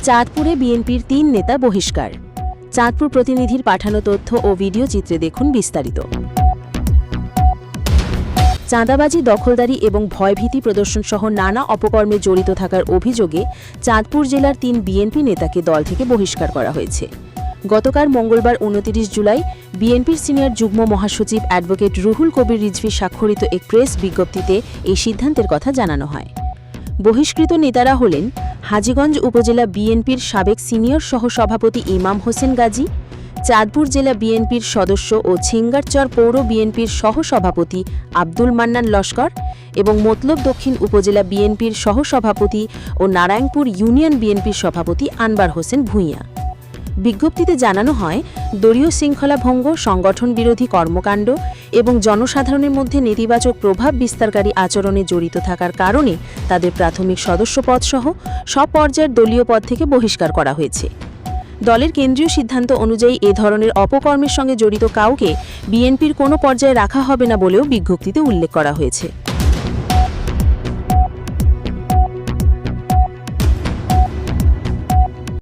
চাঁদপুরে বিএনপির ৩ নেতা বহিষ্কার। চাঁদপুর প্রতিনিধির পাঠানো তথ্য ও ভিডিও চিত্রে দেখুন বিস্তারিত। চাঁদাবাজি, দখলদারি এবং ভয়ভীতি প্রদর্শনসহ নানা অপকর্মে জড়িত থাকার অভিযোগে চাঁদপুর জেলার ৩ বিএনপি নেতাকে দল থেকে বহিষ্কার করা হয়েছে। গতকাল মঙ্গলবার ২৯ জুলাই বিএনপির সিনিয়র যুগ্ম মহাসচিব অ্যাডভোকেট রুহুল কবির রিজভী স্বাক্ষরিত এক প্রেস বিজ্ঞপ্তিতে এই সিদ্ধান্তের কথা জানানো হয়। বহিষ্কৃত নেতারা হলেন হাজীগঞ্জ উপজেলা বিএনপির সাবেক সিনিয়র সহসভাপতি ইমাম হোসেন গাজী, চাঁদপুর জেলা বিএনপির সদস্য ও ছিঙ্গারচর পৌর বিএনপির সহসভাপতি আব্দুল মান্নান লস্কর এবং মতলব দক্ষিণ উপজেলা বিএনপির সহসভাপতি ও নারায়ণপুর ইউনিয়ন বিএনপির সভাপতি আনবার হোসেন ভূঁইয়া। বিজ্ঞপ্তিতে জানানো হয়, দলীয় শৃঙ্খলা ভঙ্গ, সংগঠন বিরোধী কর্মকাণ্ড এবং জনসাধারণের মধ্যে নেতিবাচক প্রভাব বিস্তারকারী আচরণে জড়িত থাকার কারণে তাদের প্রাথমিক সদস্য পদসহ সব পর্যায়ের দলীয় পদ থেকে বহিষ্কার করা হয়েছে। দলের কেন্দ্রীয় সিদ্ধান্ত অনুযায়ী এ ধরনের অপকর্মের সঙ্গে জড়িত কাউকে বিএনপির কোনো পর্যায়ে রাখা হবে না বলেও বিজ্ঞপ্তিতে উল্লেখ করা হয়েছে।